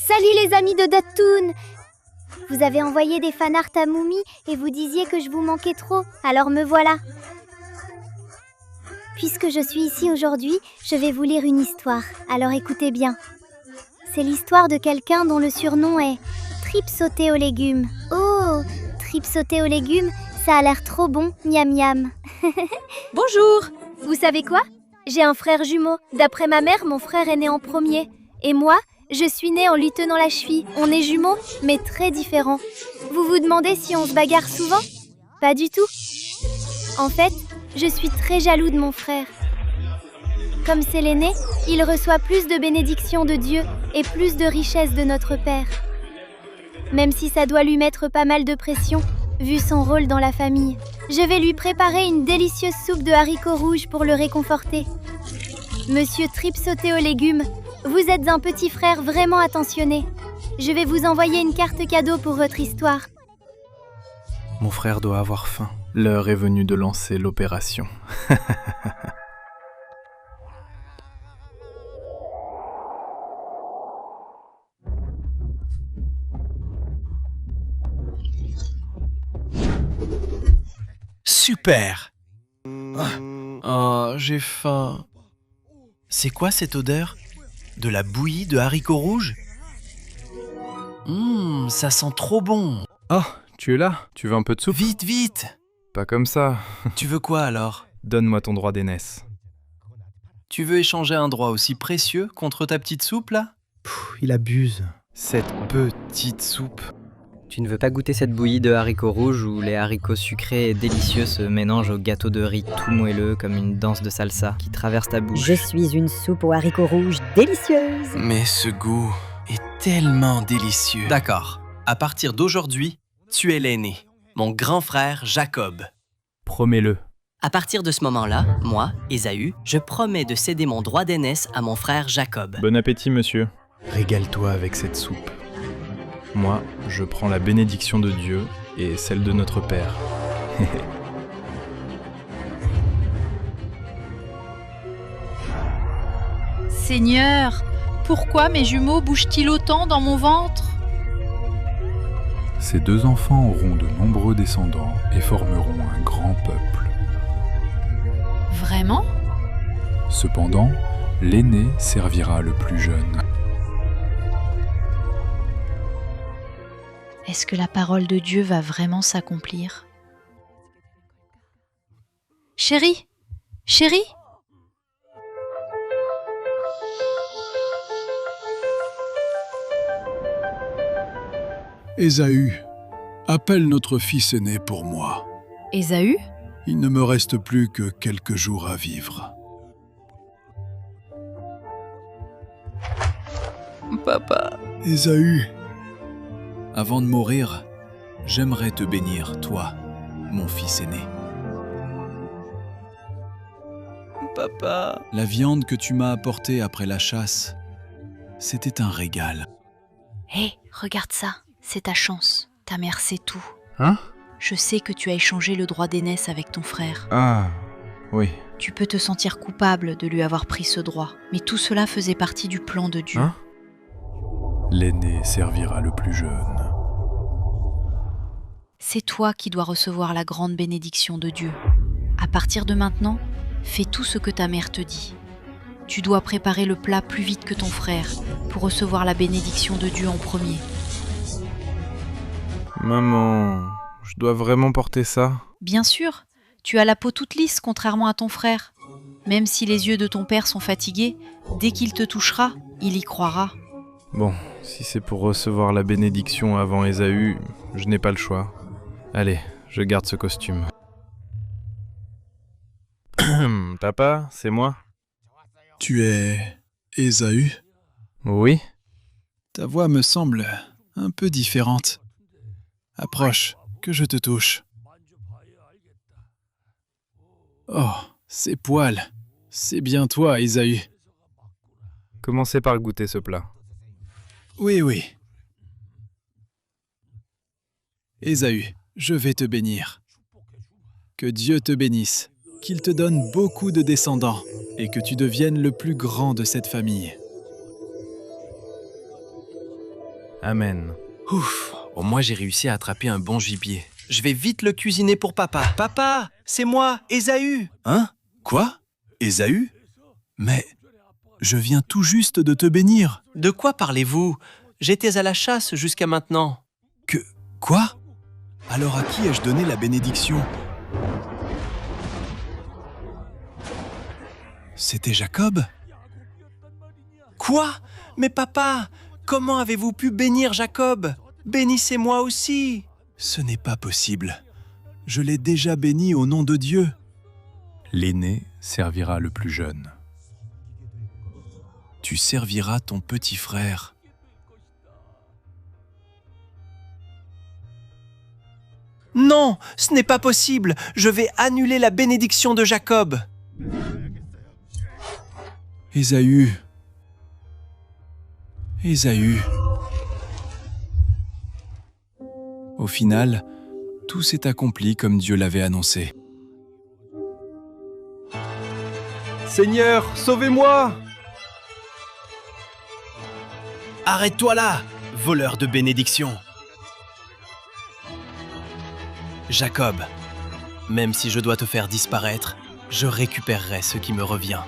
Salut les amis de Dottoon! Vous avez envoyé des fanarts à Moumi et vous disiez que je vous manquais trop, alors me voilà. Puisque je suis ici aujourd'hui, je vais vous lire une histoire, alors écoutez bien. C'est l'histoire de quelqu'un dont le surnom est Tripes sautées aux légumes. Oh, tripes sautées aux légumes, ça a l'air trop bon, miam miam. Bonjour! Vous savez quoi? J'ai un frère jumeau. D'après ma mère, mon frère est né en premier. Et moi, je suis née en lui tenant la cheville. On est jumeaux, mais très différents. Vous vous demandez si on se bagarre souvent? Pas du tout. En fait, je suis très jaloux de mon frère. Comme c'est l'aîné, il reçoit plus de bénédictions de Dieu et plus de richesses de notre Père. Même si ça doit lui mettre pas mal de pression, vu son rôle dans la famille. Je vais lui préparer une délicieuse soupe de haricots rouges pour le réconforter. Monsieur Tripes sautées aux légumes, vous êtes un petit frère vraiment attentionné. Je vais vous envoyer une carte cadeau pour votre histoire. Mon frère doit avoir faim. L'heure est venue de lancer l'opération. Super! Oh, j'ai faim. C'est quoi cette odeur? De la bouillie de haricots rouges? Ça sent trop bon! Oh, tu es là? Tu veux un peu de soupe? Vite, vite! Pas comme ça. Tu veux quoi alors? Donne-moi ton droit d'aînesse. Tu veux échanger un droit aussi précieux contre ta petite soupe là? Il abuse. Cette petite soupe. Tu ne veux pas goûter cette bouillie de haricots rouges où les haricots sucrés et délicieux se mélangent au gâteau de riz tout moelleux comme une danse de salsa qui traverse ta bouche? Je suis une soupe aux haricots rouges délicieuse. Mais ce goût est tellement délicieux. D'accord. À partir d'aujourd'hui, tu es l'aîné. Mon grand frère Jacob. Promets-le. À partir de ce moment-là, moi, Ésaü, je promets de céder mon droit d'aînesse à mon frère Jacob. Bon appétit, monsieur. Régale-toi avec cette soupe. Moi, je prends la bénédiction de Dieu et celle de notre Père. Seigneur, pourquoi mes jumeaux bougent-ils autant dans mon ventre? Ces deux enfants auront de nombreux descendants et formeront un grand peuple. Vraiment? Cependant, l'aîné servira le plus jeune. Est-ce que la parole de Dieu va vraiment s'accomplir? Chérie? Chérie? Ésaü, appelle notre fils aîné pour moi. Ésaü? Il ne me reste plus que quelques jours à vivre. Papa. Ésaü, Avant de mourir, j'aimerais te bénir, toi, mon fils aîné. Papa. La viande que tu m'as apportée après la chasse, c'était un régal. Hé, regarde ça, c'est ta chance. Ta mère sait tout. Hein? Je sais que tu as échangé le droit d'aînesse avec ton frère. Ah, oui. Tu peux te sentir coupable de lui avoir pris ce droit, mais tout cela faisait partie du plan de Dieu. Hein? l'aîné servira le plus jeune. C'est toi qui dois recevoir la grande bénédiction de Dieu. À partir de maintenant, fais tout ce que ta mère te dit. Tu dois préparer le plat plus vite que ton frère pour recevoir la bénédiction de Dieu en premier. Maman, je dois vraiment porter ça? Bien sûr, tu as la peau toute lisse contrairement à ton frère. Même si les yeux de ton père sont fatigués, dès qu'il te touchera, il y croira. Bon, si c'est pour recevoir la bénédiction avant Ésaü, je n'ai pas le choix. Allez, je garde ce costume. Papa, c'est moi? Tu es Ésaü? Oui? Ta voix me semble un peu différente. Approche, que je te touche. Oh, ces poils. C'est bien toi, Ésaü. Commencez par goûter ce plat. Oui, oui. Ésaü, je vais te bénir. Que Dieu te bénisse, qu'il te donne beaucoup de descendants et que tu deviennes le plus grand de cette famille. Amen. Ouf, au moins j'ai réussi à attraper un bon gibier. Je vais vite le cuisiner pour papa. Papa, c'est moi, Ésaü. Hein? Quoi? Ésaü? Mais je viens tout juste de te bénir. De quoi parlez-vous? J'étais à la chasse jusqu'à maintenant. Quoi? Alors à qui ai-je donné la bénédiction? C'était Jacob? Quoi? Mais papa, comment avez-vous pu bénir Jacob? Bénissez-moi aussi. Ce n'est pas possible. Je l'ai déjà béni au nom de Dieu. L'aîné servira le plus jeune. Tu serviras ton petit frère. Non, ce n'est pas possible. Je vais annuler la bénédiction de Jacob. Ésaü. Ésaü. Au final, tout s'est accompli comme Dieu l'avait annoncé. Seigneur, sauvez-moi! Arrête-toi là, voleur de bénédiction. Jacob, même si je dois te faire disparaître, je récupérerai ce qui me revient.